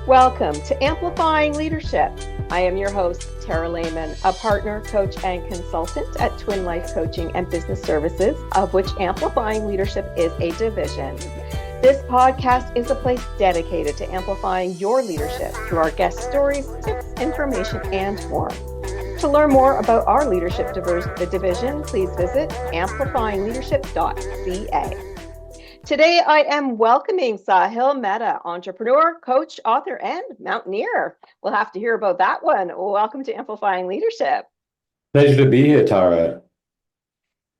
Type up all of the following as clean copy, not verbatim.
Welcome to Amplifying Leadership. I am your host, Tara Lehman, a partner, coach, and consultant at Twin Life Coaching and Business Services, of which Amplifying Leadership is a division. This podcast is a place dedicated to amplifying your leadership through our guest stories, tips, information, and more. To learn more about our leadership division, please visit amplifyingleadership.ca. Today, I am welcoming Saahil Mehta, entrepreneur, coach, author, and Mountaineer. We'll have to hear about that one. Welcome to Amplifying Leadership. Pleasure to be here, Tara.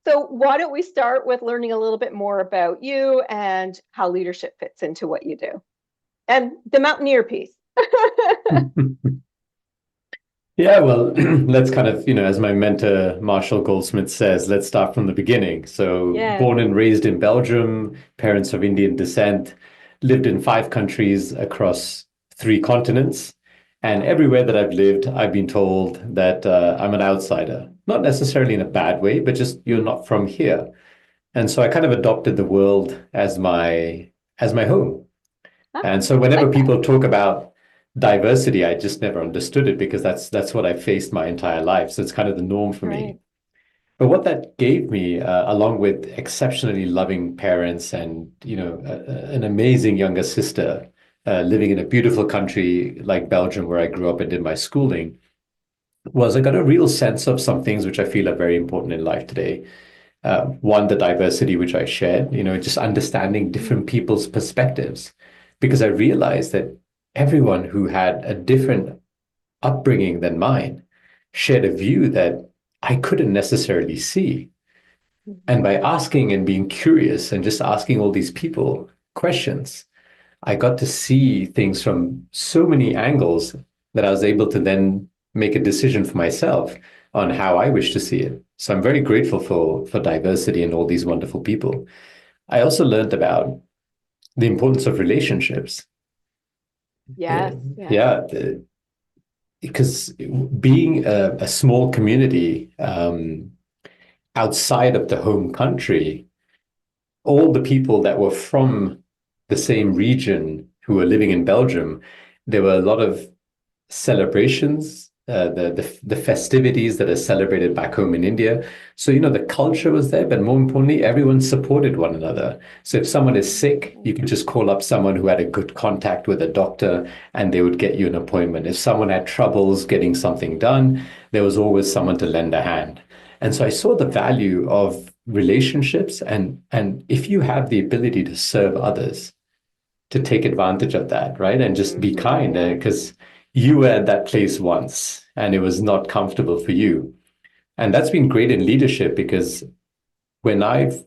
So why don't we start with learning a little bit more about you and how leadership fits into what you do? And the Mountaineer piece. Yeah, well, let's kind of, as my mentor, Marshall Goldsmith says, let's start from the beginning. So, born and raised in Belgium, parents of Indian descent, lived in 5 countries across 3 continents. And everywhere that I've lived, I've been told that I'm an outsider, not necessarily in a bad way, but just you're not from here. And so I kind of adopted the world as my home. And so whenever people talk about diversity, I just never understood it because that's what I faced my entire life. So it's kind of the norm for me. But what that gave me, along with exceptionally loving parents and an amazing younger sister living in a beautiful country like Belgium, where I grew up and did my schooling, was I got a real sense of some things which I feel are very important in life today. One, the diversity which I shared, just understanding different people's perspectives, because I realized that everyone who had a different upbringing than mine shared a view that I couldn't necessarily see. And by asking and being curious and just asking all these people questions, I got to see things from so many angles that I was able to then make a decision for myself on how I wish to see it. So I'm very grateful for diversity and all these wonderful people. I also learned about the importance of relationships. Yes. Yeah, because being a small community outside of the home country, all the people that were from the same region who were living in Belgium, there were a lot of celebrations, the festivities that are celebrated back home in India. So, the culture was there, but more importantly, everyone supported one another. So if someone is sick, you could just call up someone who had a good contact with a doctor and they would get you an appointment. If someone had troubles getting something done, there was always someone to lend a hand. And so I saw the value of relationships, and if you have the ability to serve others, to take advantage of that, right? And just be kind, because you were at that place once and it was not comfortable for you. And that's been great in leadership, because when I've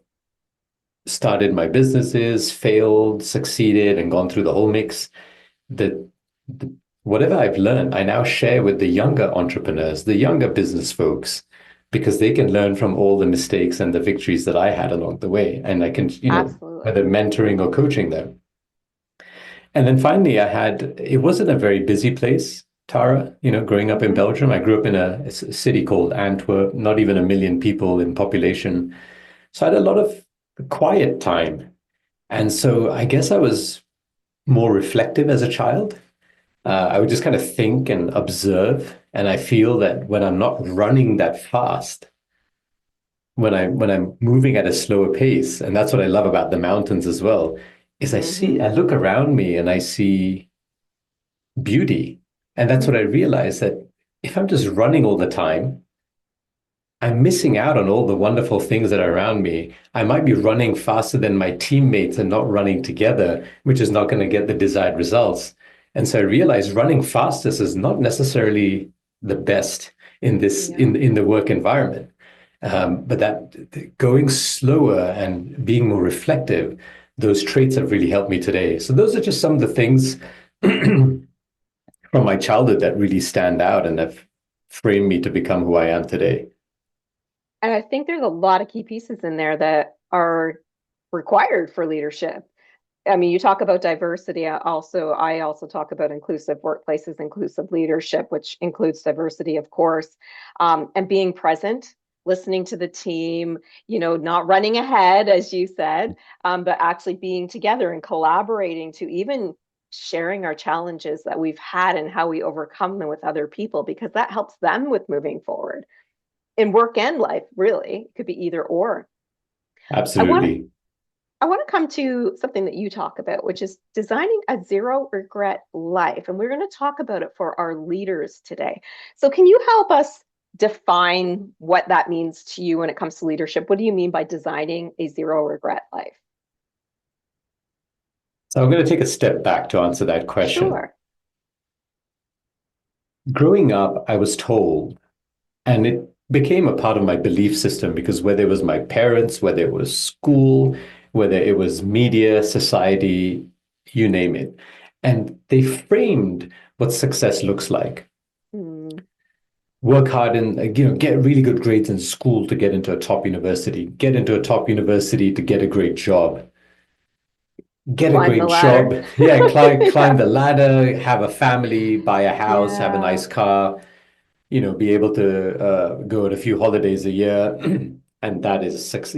started my businesses, failed, succeeded, and gone through the whole mix, whatever I've learned, I now share with the younger entrepreneurs, the younger business folks, because they can learn from all the mistakes and the victories that I had along the way. And I can, whether mentoring or coaching them. And then finally, it wasn't a very busy place, Tara, growing up in Belgium. I grew up in a city called Antwerp, not even 1 million people in population. So I had a lot of quiet time. And so I guess I was more reflective as a child. I would just kind of think and observe. And I feel that when I'm not running that fast, when I'm moving at a slower pace, and that's what I love about the mountains as well, is I look around me and I see beauty. And that's what I realized, that if I'm just running all the time, I'm missing out on all the wonderful things that are around me. I might be running faster than my teammates and not running together, which is not going to get the desired results. And so I realized running fastest is not necessarily the best in this, in the work environment. But that going slower and being more reflective, those traits have really helped me today. So those are just some of the things from my childhood that really stand out and have framed me to become who I am today. And I think there's a lot of key pieces in there that are required for leadership. I mean, you talk about diversity. I also talk about inclusive workplaces, inclusive leadership, which includes diversity, of course, and being present, listening to the team, not running ahead, as you said, but actually being together and collaborating to even sharing our challenges that we've had and how we overcome them with other people, because that helps them with moving forward in work and life, really. It could be either or. Absolutely. I want to come to something that you talk about, which is designing a zero regret life. And we're going to talk about it for our leaders today. So, can you help us define what that means to you when it comes to leadership? What do you mean by designing a zero regret life? So I'm going to take a step back to answer that question. Sure. Growing up, I was told, and it became a part of my belief system, because whether it was my parents, whether it was school, whether it was media, society, you name it, and they framed what success looks like. Work hard and get really good grades in school to get into a top university, get into a top university to get a great job, get a Climb the great ladder. job. Yeah, climb Yeah. the ladder, have a family, buy a house, have a Yeah. nice car, be able to go on a few holidays a year, and that is have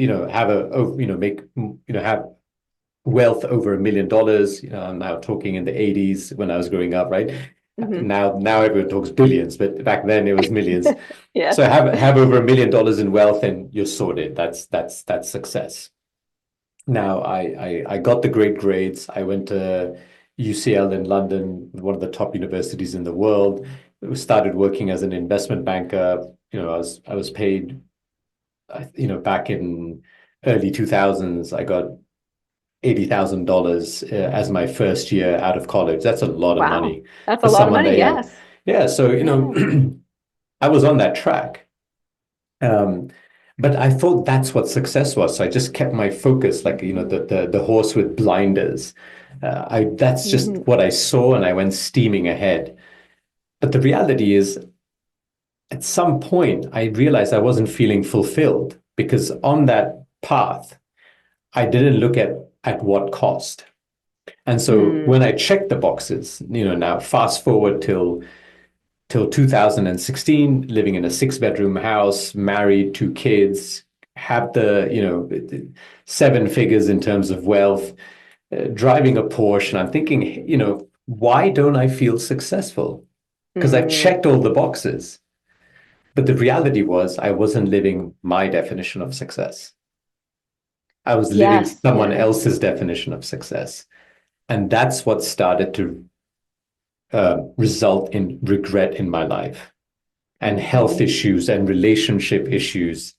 make have wealth over $1 million. I'm now talking in the 80s when I was growing up, right? Mm-hmm. Now everyone talks billions, but back then it was millions. Yes. So have over $1 million in wealth and you're sorted. That's success. Now I got the great grades. I went to UCL in London, one of the top universities in the world. Started working as an investment banker. I was paid. Back in early 2000s, I got $80,000 as my first year out of college. That's a lot of Wow. money That's a for lot of someone that money. young. Yes. Yeah, so Yeah. I was on that track. But I thought that's what success was. So I just kept my focus, like the horse with blinders. That's just Mm-hmm. what I saw, and I went steaming ahead. But the reality is, at some point, I realized I wasn't feeling fulfilled, because on that path, I didn't look at what cost. And so Mm. when I checked the boxes, now fast forward till 2016, living in a 6-bedroom house, married, 2 kids, have the, 7 figures in terms of wealth, driving a Porsche. And I'm thinking, why don't I feel successful? Because I've Mm. checked all the boxes. But the reality was I wasn't living my definition of success. I was living Yes. someone Yes. else's definition of success. And that's what started to result in regret in my life, and health Mm-hmm. issues and relationship issues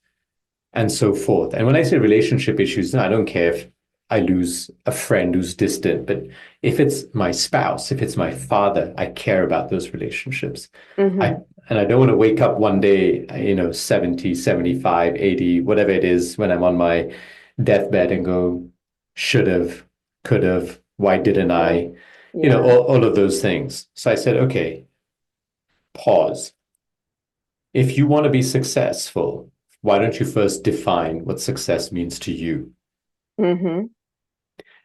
and so forth. And when I say relationship issues, I don't care if I lose a friend who's distant, but if it's my spouse, if it's my father, I care about those relationships. Mm-hmm. I and I don't want to wake up one day, 70, 75, 80, whatever it is, when I'm on my deathbed and go, should have, could have, why didn't Yeah. I? Yeah. All of those things. So I said, okay, pause. If you want to be successful, why don't you first define what success means to you? Mm-hmm.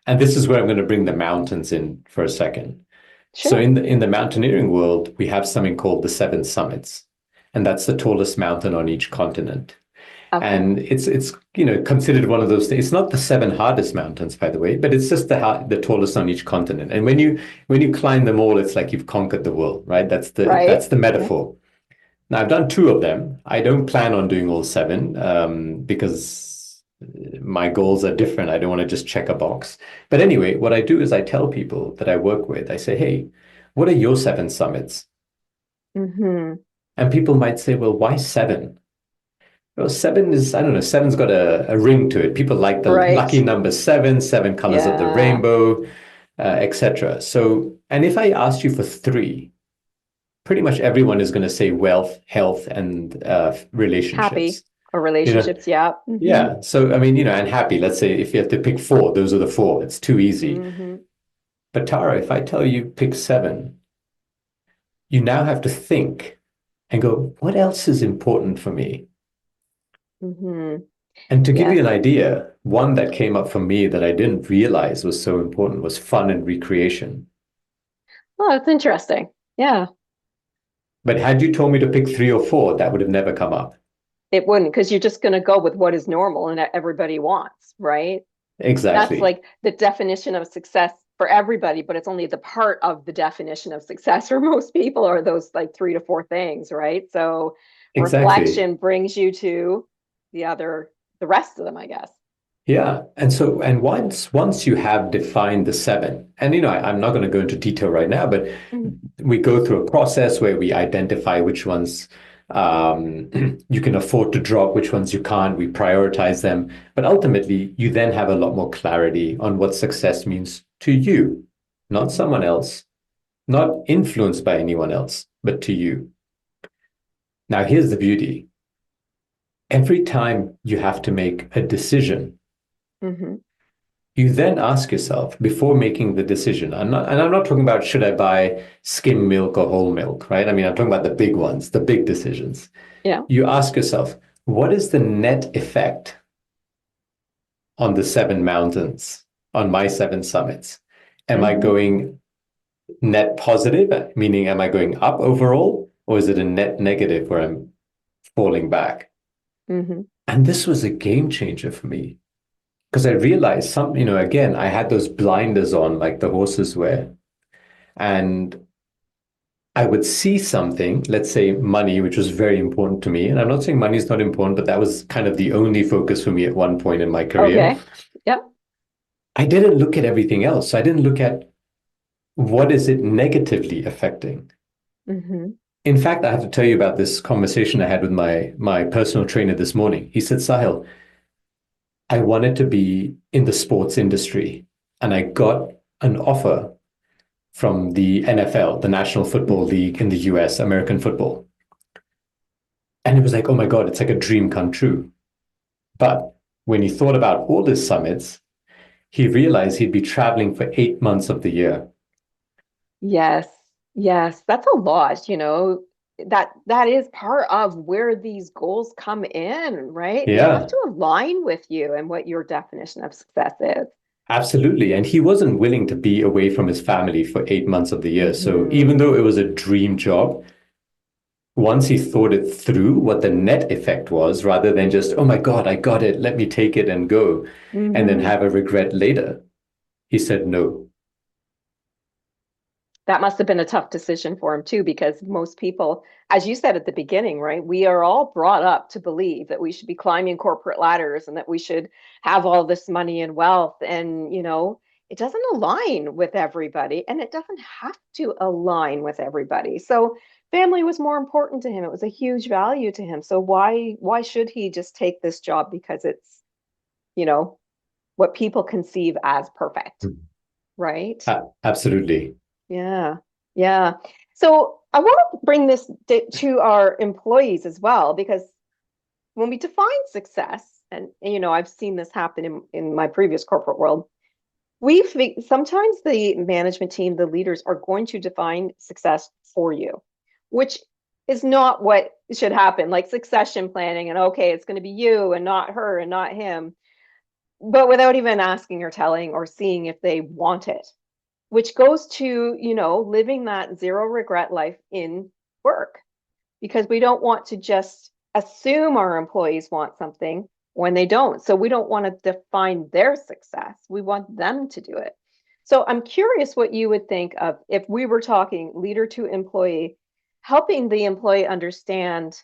And this is where I'm going to bring the mountains in for a second. So Sure. in the mountaineering world, we have something called the 7 summits, and that's the tallest mountain on each continent. Okay. And it's considered one of those things. It's not the 7 hardest mountains, by the way, but it's just the tallest on each continent. And when you climb them all, it's like you've conquered the world, right? Right. That's the Yeah. metaphor. Now, I've done 2 of them. I don't plan on doing all 7 because my goals are different. I don't want to just check a box. But anyway, what I do is I tell people that I work with, I say, hey, what are your 7 summits? Mm-hmm. And people might say, well, why 7? Well, 7 is, I don't know, seven's got a ring to it. People like the Right. lucky number 7, 7 colors of the Yeah. rainbow, etc. So, and if I asked you for 3, pretty much everyone is going to say wealth, health, and Happy relationships. or You know, relationships. Yeah. Mm-hmm. yeah. So I mean, and happy. Let's say if you have to pick 4, those are the 4. It's too easy. Mm-hmm. But Tara, if I tell you pick 7, you now have to think and go, what else is important for me? Mm-hmm. And to give you Yes. an idea, one that came up for me that I didn't realize was so important was fun and recreation. Oh, that's interesting. Yeah. But had you told me to pick 3 or 4, that would have never come up. It wouldn't, because you're just going to go with what is normal and that everybody wants, right? That's Exactly. like the definition of success for everybody, but it's only the part of the definition of success for most people are those like 3 to 4 things, right? So Exactly. reflection brings you to the rest of them, I guess. Yeah. And once you have defined the seven, and I'm not going to go into detail right now, but Mhm. we go through a process where we identify which ones you can afford to drop, which ones you can't. We prioritize them. But ultimately, you then have a lot more clarity on what success means to you, not Mhm. someone else, not influenced by anyone else, but to you. Now, here's the beauty. Every time you have to make a decision, Mhm. you then ask yourself before making the decision. I'm not talking about should I buy skim milk or whole milk, right? I mean, I'm talking about the big ones, the big decisions. Yeah. You ask yourself, what is the net effect on the seven mountains, on my seven summits? Am I Mhm. going net positive, meaning am I going up overall, or is it a net negative where I'm falling back? Mhm. And this was a game changer for me because I realized again, I had those blinders on like the horses wear. And I would see something, let's say money, which was very important to me. And I'm not saying money is not important, but that was kind of the only focus for me at one point in my career. Okay. Yep. I didn't look at everything else. I didn't look at what is it negatively affecting. Mhm. In fact, I have to tell you about this conversation I had with my personal trainer this morning. He said, Sahil, I wanted to be in the sports industry, and I got an offer from the NFL, the National Football League in the US, American football. And it was like, oh my God, it's like a dream come true. But when he thought about all his summits, he realized he'd be traveling for 8 months of the year. Yes. Yes. That's a lot, that is part of where these goals come in, right? They have Yeah, to align with you and what your definition of success is. absolutely. And he wasn't willing to be away from his family for 8 months of the year. So Hmm. even though it was a dream job, once he thought it through, what the net effect was, rather than just, oh my God, I got it, let me take it and go, and then Hmm. have a regret later, he said no. That must have been a tough decision for him too, because most people, as you said at the beginning, right, we are all brought up to believe that we should be climbing corporate ladders and that we should have all this money and wealth. And, it doesn't align with everybody and it doesn't have to align with everybody. So family was more important to him. It was a huge value to him. So why should he just take this job because it's, you know, what people conceive as perfect, right? Absolutely. Yeah. Yeah. So I want to bring this to our employees as well, because when we define success, and I've seen this happen in my previous corporate world, sometimes the management team, the leaders are going to define success for you, which is not what should happen, like succession planning and okay, it's going to be you and not her and not him, but without even asking or telling or seeing if they want it, which goes to, living that zero regret life in work, because we don't want to just assume our employees want something when they don't. So we don't want to define their success. We want them to do it. So I'm curious what you would think of if we were talking leader to employee, helping the employee understand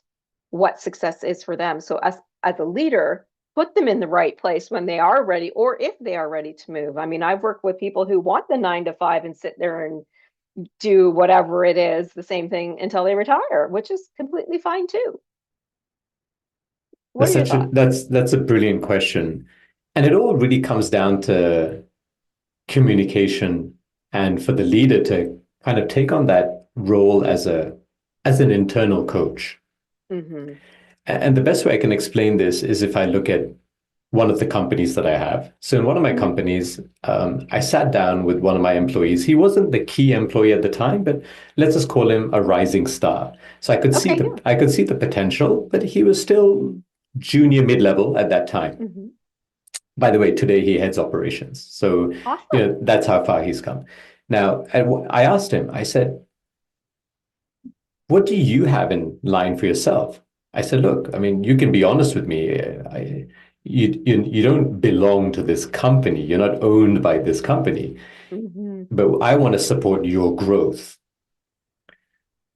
what success is for them. So as a leader, put them in the right place when they are ready or if they are ready to move. I mean, I've worked with people who want the 9 to 5 and sit there and do whatever it is, the same thing until they retire, which is completely fine too. What are That's your such a thoughts? that's a brilliant question. And it all really comes down to communication and for the leader to kind of take on that role as an internal coach. Mm-hmm. And the best way I can explain this is if I look at one of the companies that I have. So in one of my Mm-hmm. companies, I sat down with one of my employees. He wasn't the key employee at the time, but let's just call him a rising star. So Okay, yeah. I could see the potential, but he was still junior mid-level at that time. Mm-hmm. By the way, today he heads operations. So, Awesome. that's how far he's come. Now, I asked him, I said, what do you have in line for yourself? I said, look, I mean, you can be honest with me. You don't belong to this company. You're not owned by this company. Hmm. but I want to support your growth.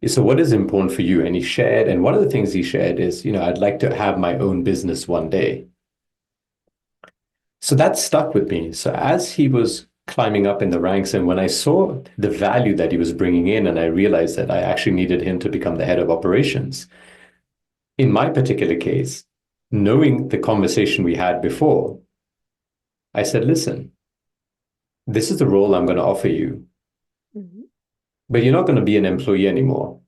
So what is important for you? And he shared, and one of the things he shared is, I'd like to have my own business one day. So that stuck with me. So as he was climbing up in the ranks, and when I saw the value that he was bringing in, and I realized that I actually needed him to become the head of operations, in my particular case, knowing the conversation we had before, I said, listen, this is the role I'm going to offer you, Hmm. but you're not going to be an employee anymore.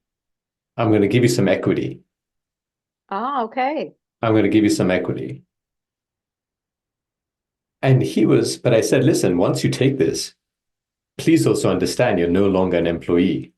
I'm going to give you some equity. Ah, okay. I'm going to give you some equity. And but I said, listen, once you take this, please also understand you're no longer an employee.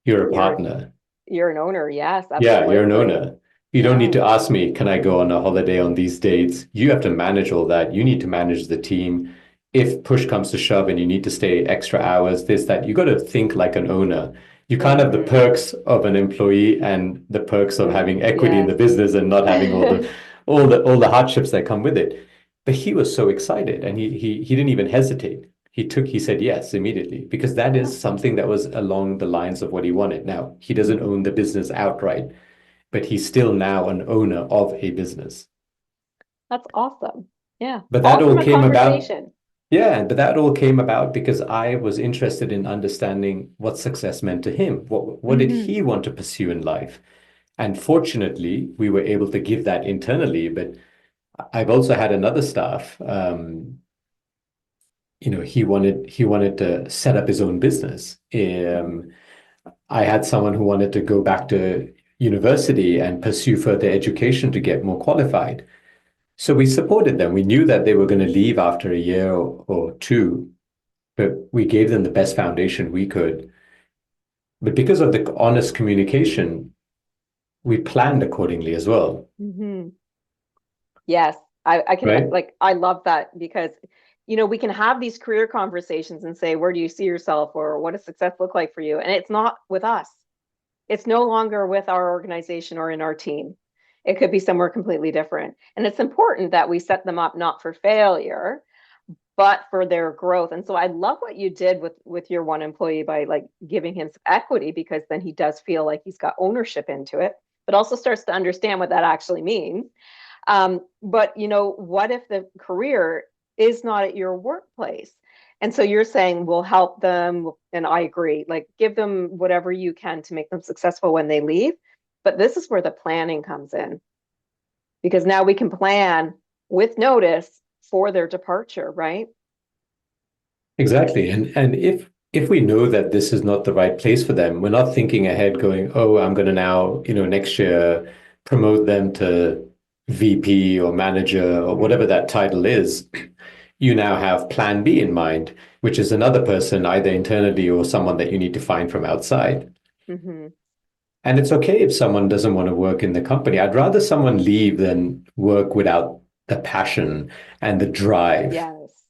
You're a You're partner. you're an owner. Yes, Yeah, you're an absolutely. owner. You don't need Yeah. to ask me, can I go on a holiday on these dates? You have to manage all that. You need to manage the team. If push comes to shove and you need to stay extra hours, this, that, you got to think like an owner. You can't have the Hmm. perks of an employee and the perks of having equity in the Yes. business and not having all the hardships that come with it. But he was so excited and he didn't even hesitate. He said yes immediately because that Yeah. is something that was along the lines of what he wanted. Now, he doesn't Mhm. own the business outright, but he's still now an owner of a business. That's awesome. Yeah. But that All all from a came about, conversation. yeah, but that all came about because I was interested in understanding what success meant to him. What did Hmm. he want to pursue in life? And fortunately, we were able to give that internally. But I've also had another staff. He wanted to set up his own business. I had someone who wanted to go back to university and pursue further education to get more qualified. So we supported them. We knew that they were going to leave after a year or two, but we gave them the best foundation we could. But because of the honest communication, we planned accordingly as well, Hmm. Yes, I can right? like I love that because we can have these career conversations and say, where do you see yourself or what does success look like for you? And it's not with us. It's no longer with our organization or in our team. It could be somewhere completely different. And it's important that we set them up not for failure, but for their growth. And so I love what you did with your one employee by like giving him some equity because then he does feel like he's got ownership into it, but also starts to understand what that actually means. But what if the career is not at your workplace? And so you're saying we'll help them, and I agree, like give them whatever you can to make them successful when they leave. But this is where the planning comes in because now we can plan with notice for their departure, right? Exactly. And if we know that this is not the right place for them, we're not thinking ahead going, oh, I'm going to now, next year promote them to VP or manager or Mm-hmm. whatever that title is. You now have plan B in mind, which is another person, either internally or someone that you need to find from outside. Mm-hmm. And it's okay if someone doesn't want to work in the company. I'd rather someone leave than work without the passion and the drive. Yes.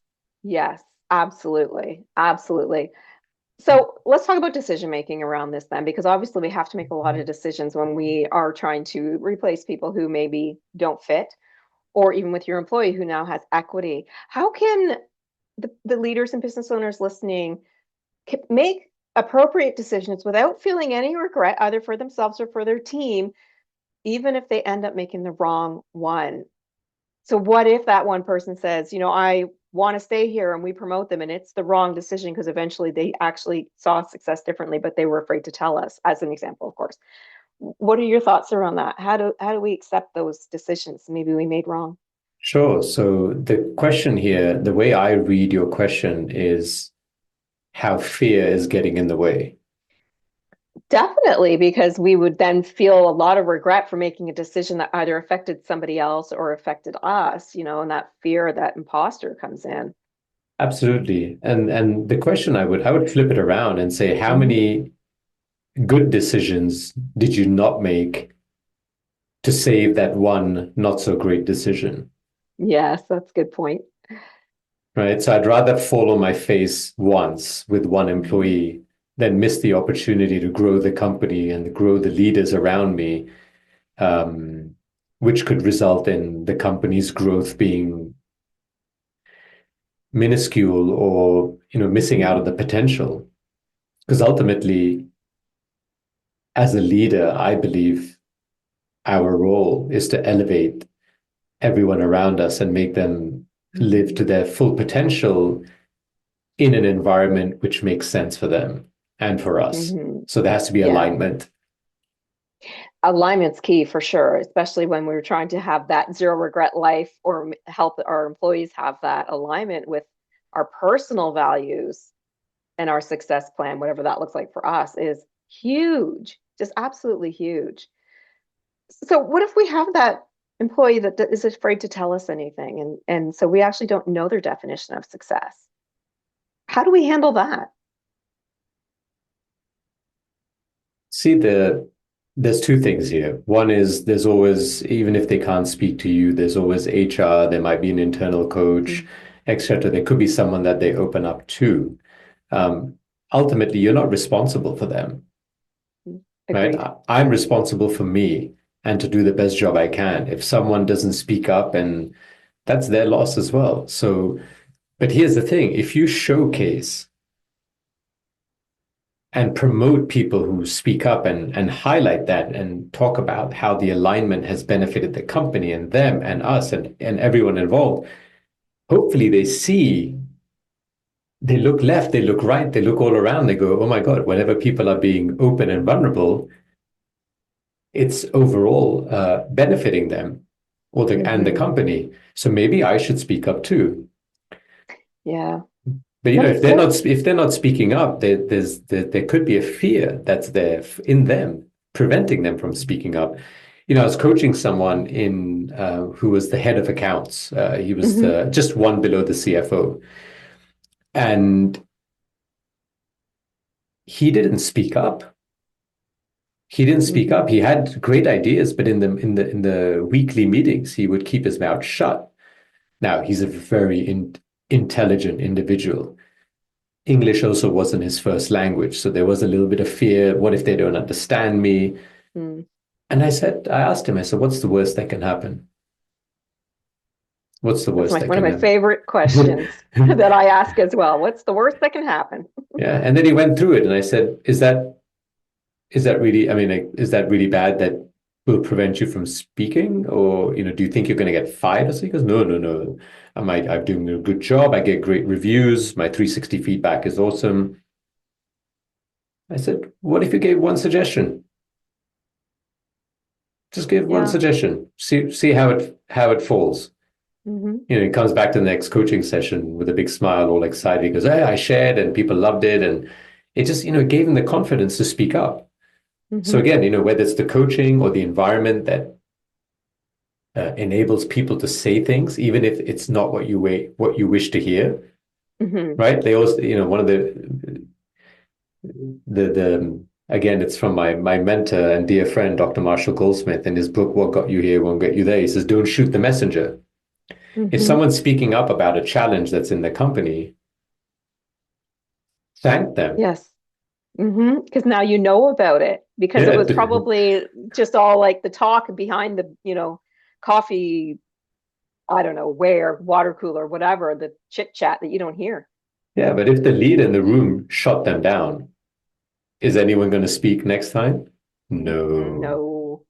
Yes, absolutely. Absolutely. So let's talk about decision making around this then, because obviously we have to make a lot of decisions when we are trying to replace people who maybe don't fit, or even with your employee who now has equity. How can the leaders and business owners listening make appropriate decisions without feeling any regret, either for themselves or for their team, even if they end up making the wrong one? So what if that one person says, I want to stay here and we promote them and it's the wrong decision because eventually they actually saw success differently, but they were afraid to tell us, as an example, of course. What are your thoughts around that? How do we accept those decisions maybe we made wrong? Sure. So the question here, the way I read your question is how fear is getting in the way. Definitely, because we would then feel a lot of regret for making a decision that either affected somebody else or affected us, and that fear, that imposter comes in. Absolutely. And the question I would flip it around and say, how Hmm. many good decisions did you not make to save that one not so great decision? Yes, that's a good point. Right. So I'd rather fall on my face once with one Mhm. employee than miss the opportunity to grow the company and grow the leaders around me, um, which could result in the company's growth being minuscule or, missing out Mm-hmm. on the potential. Because ultimately, as a leader, I believe our role is to elevate everyone around us and make them live Mm-hmm. to their full potential in an environment which makes sense for them and for us. Mm-hmm. So there has to be Yeah. alignment. Alignment's key for sure, especially when we're trying to have that zero regret life or help our employees have that alignment with our personal values and our success plan, whatever that looks like for us, is huge, just absolutely huge. So, what if we have that employee that is afraid to tell us anything, and so we actually don't know their definition of success? How do we handle that? See, there's two things here. One is there's always, even if they can't speak to you, there's always HR, there might be an internal coach, Mm-hmm. etc. There could be someone that they open up to. Um, Ultimately, you're not responsible for them, right? Agreed. I'm responsible for me and to do the best job I can. If someone doesn't speak up, and that's their loss as well. So, but here's the thing, if you showcase and promote people who speak up and highlight that and talk about how the alignment has benefited the company and them and us and everyone involved, hopefully they look left, they look right, they look all around, they go, oh my God, whenever people are being open and vulnerable, it's overall benefiting them or and the Mm-hmm. company. So maybe I should speak up too. Yeah. But Let me let if they're not speaking up, there could be a fear that's there in them, preventing them from speaking up. I was coaching someone in who was the head of accounts. He was hmm just one below the CFO, and he didn't speak up. He didn't speak up. hmm He had great ideas, but in the weekly meetings, he would keep his mouth shut. Now he's a very intelligent individual. English also wasn't his first language, so there was a little bit of fear. What if they don't understand me? mm. And I asked him, I said, what's the worst that can happen? What's the That's worst my that one of can my happen? favorite questions that I ask as well. What's the worst that can happen? Yeah. And then he went through it and I said, is that really, I mean, like, is that really bad that will prevent you from speaking? Or, do you think you're going to get fired? Or so he goes, no, no, no. I'm doing a good job. I get great reviews. My 360 feedback is awesome. I said, what if you gave one suggestion? Just give one Yeah. suggestion. See how it falls. hmm He comes back to the next coaching session with a big smile, all excited. He goes, hey, I shared and people loved it. And it just, gave him the confidence to speak up. So hmm again, whether it's the coaching or the environment that enables people to say things, even if it's not what you wish to hear, hmm right? They also, one of the again, it's from my mentor and dear friend, Dr. Marshall Goldsmith, in his book, What Got You Here Won't Get You There. He says, don't shoot the messenger. If hmm someone's speaking up about a challenge that's in the company, thank them. Yes. Because now you know about it because it Yeah, was probably just all like the talk behind the, coffee, I don't know where, water cooler, whatever, the chit chat that you don't hear. yeah. But if the leader in the room shut them down, is anyone going to speak next time? No. No.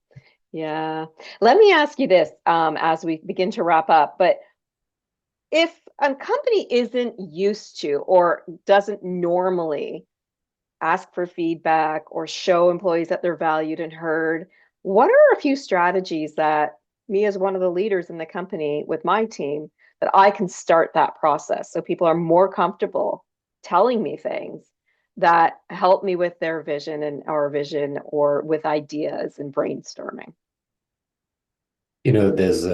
Yeah. Let me ask you this as we begin to wrap up. But if a company isn't used to or doesn't normally ask for feedback or show employees that they're valued and heard, what are a few strategies that me as one of the leaders in the company with my team that I can start that process so people are more comfortable telling me things that help me with their vision and our vision or with ideas and brainstorming? There's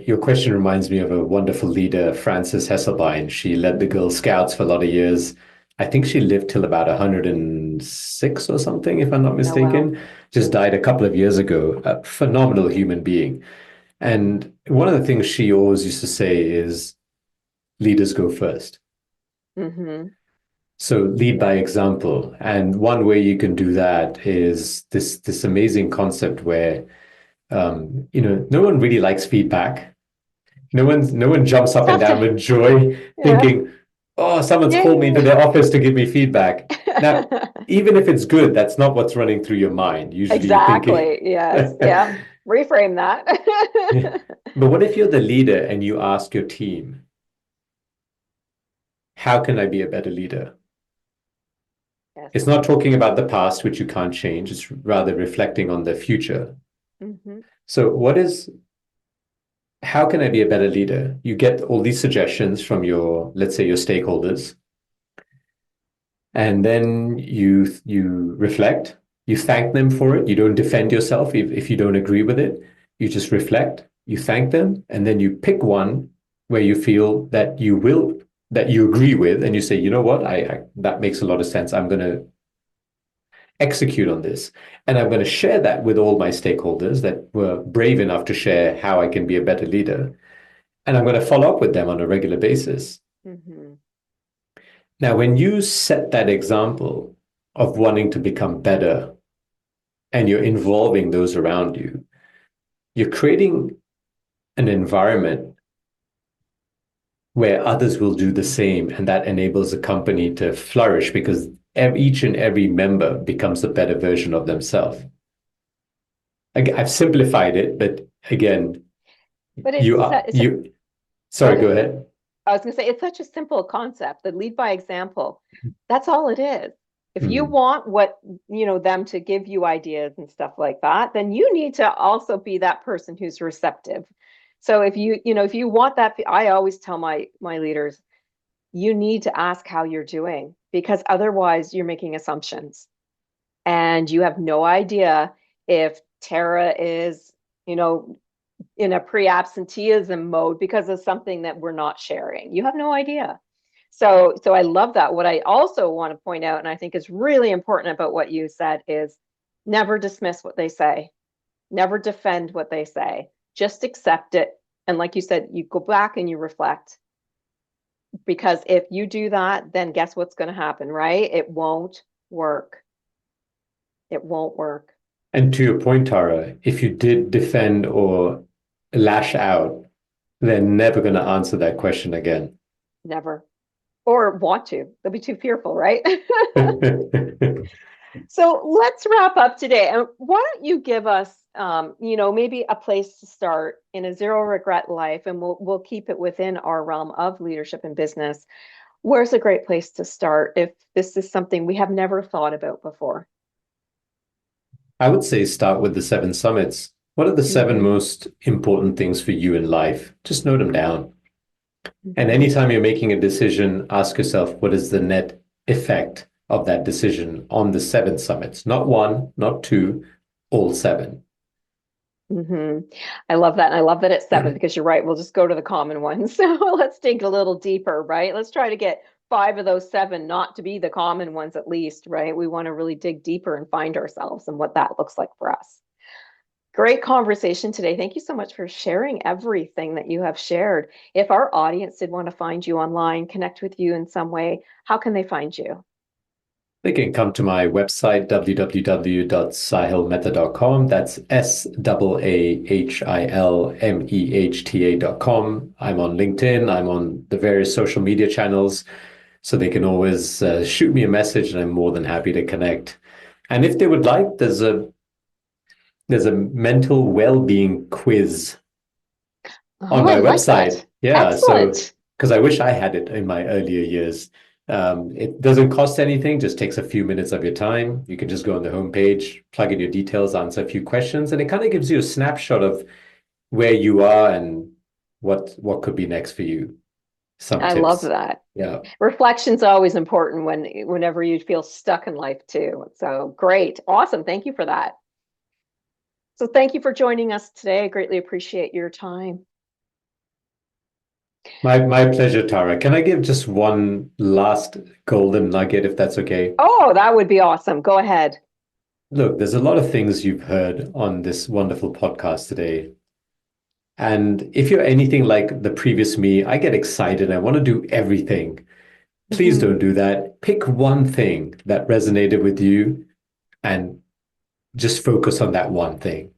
your question reminds me of a wonderful leader, Frances Hesselbein. She led the Girl Scouts for a lot of years. I think she lived till about 106 or something, if I'm not Oh, wow. mistaken. Just died a couple of years ago. A phenomenal human being. And one of the things she always used to say is leaders go first. Mm-hmm. So lead by Yeah. example. And one way you can do that is this amazing concept where no one really likes feedback. No one jumps It's up and tough down to, with joy, yeah. thinking, "Oh, someone's called me into Yay. their office to give me feedback." Now, even if it's good, that's not what's running through your mind. Usually, you're thinking. Exactly. Yes. Yeah. Reframe Yeah. that. But what if you're the leader and you ask your team, "How can I be a better leader?" Yes. It's not talking about the past, which you can't change. It's rather reflecting on the future. Hmm. So, how can I be a better leader? You get all these suggestions from let's say, your stakeholders, and then you reflect, you thank them for it. You don't defend yourself if you don't agree with it. You just reflect, you thank them, and then you pick one where you feel that you agree with, and you say, you know what, I that makes a lot of sense. I'm going to execute on this. And I'm going to share that with all my stakeholders that were brave enough to share how I can be a better leader. And I'm going to follow up with them on a regular basis. Hmm. Now, when you set that example of wanting to become better and you're involving those around you, you're creating an environment where others will do the same. And that enables a company to flourish because each and every member becomes a better version of themselves. I've simplified it, but again, But you are you. go Sorry, go ahead. ahead. I was going to say it's such a simple concept that lead by example. That's all it is. If you Mm. want them to give you ideas and stuff like that, then you need to also be that person who's receptive. So if you want that, I always tell my leaders, you need to ask how you're doing because otherwise you're making assumptions and you have no idea if Tara is, you know, in a pre-absenteeism mode because of something that we're not sharing. You have no idea. So I love that. What I also want to point out, and I think is really important about what you said, is never dismiss what they say, never defend what they say, just accept it. And like you said, you go back and you reflect. Because if you do that, then guess what's going to happen, right? It won't work. It won't work. And to your point, Tara, if you did defend or lash out, they're never going to answer that question again. Never. Or want to. They'll be too fearful, right? So let's wrap up today. And why don't you give us, maybe a place to start in a zero regret life, and we'll keep it within our realm of leadership and business. Where's a great place to start if this is something we have never thought about before? I would say start with the 7 summits. What are the 7 Mm-hmm. most important things for you in life? Just note them down. And Mm-hmm. anytime you're making a decision, ask yourself, what is the net effect of that decision on the 7 summits? Not one, not two, all 7. Mm-hmm. I love that. And I love that it's 7 because you're right. We'll just go to the common ones. So let's dig a little deeper, right? Let's try to get 5 of those 7 not to be the common ones at least, right? We want to really dig deeper and find ourselves and what that looks like for us. Great conversation today. Thank you so much for sharing everything that you have shared. If our audience did want to find you online, connect with you in some way, how can they find you? They can come to my website, www.sahilmehta.com. That's SAAHILMEHTA.com. I'm on LinkedIn. I'm on the various social media channels. So they can always shoot me a message and I'm more than happy to connect. And if they would like, there's a mental well-being quiz on Oh, I my like website. that. Yeah, so Excellent. because I wish I had it in my earlier years. It doesn't cost anything, just takes a few minutes of your time. You can just go on the homepage, plug in your details, answer a few questions, and it kind of gives you a snapshot of where you are and what could be next for you. Some I love tips. that. Yeah. Reflection's always important whenever you feel stuck in life too. So great. Awesome. Thank you for that. So thank you for joining us today. I greatly appreciate your time. My pleasure, Tara. Can I give just one last golden nugget, if that's okay? Oh, that would be awesome. Go ahead. Look, there's a lot of things you've heard on this wonderful podcast today. And if you're anything like the previous me, I get excited. I want to do everything. Please Mm-hmm. don't do that. Pick one thing that resonated with you and just focus on that one thing.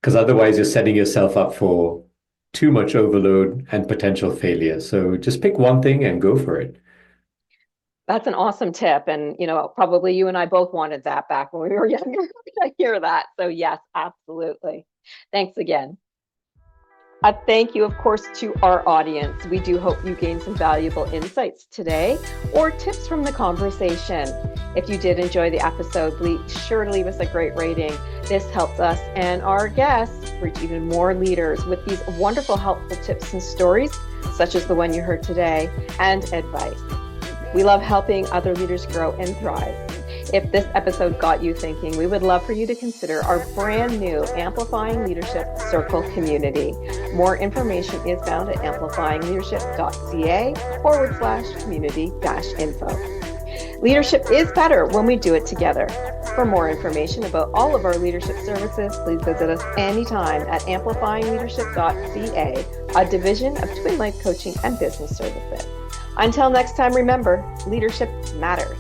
Because otherwise, you're setting yourself up for too much overload and potential failure. So just pick one thing and go for it. That's an awesome tip. And, probably you and I both wanted that back when we were younger. I hear that. So yes, absolutely. Thanks again. A thank you, of course, to our audience. We do hope you gained some valuable insights today or tips from the conversation. If you did enjoy the episode, be sure to leave us a great rating. This helps us and our guests reach even more leaders with these wonderful, helpful tips and stories, such as the one you heard today, and advice. We love helping other leaders grow and thrive. If this episode got you thinking, we would love for you to consider our brand new Amplifying Leadership Circle community. More information is found at amplifyingleadership.ca/community-info. Leadership is better when we do it together. For more information about all of our leadership services, please visit us anytime at amplifyingleadership.ca, a division of Twin Life Coaching and Business Services. Until next time, remember, leadership matters.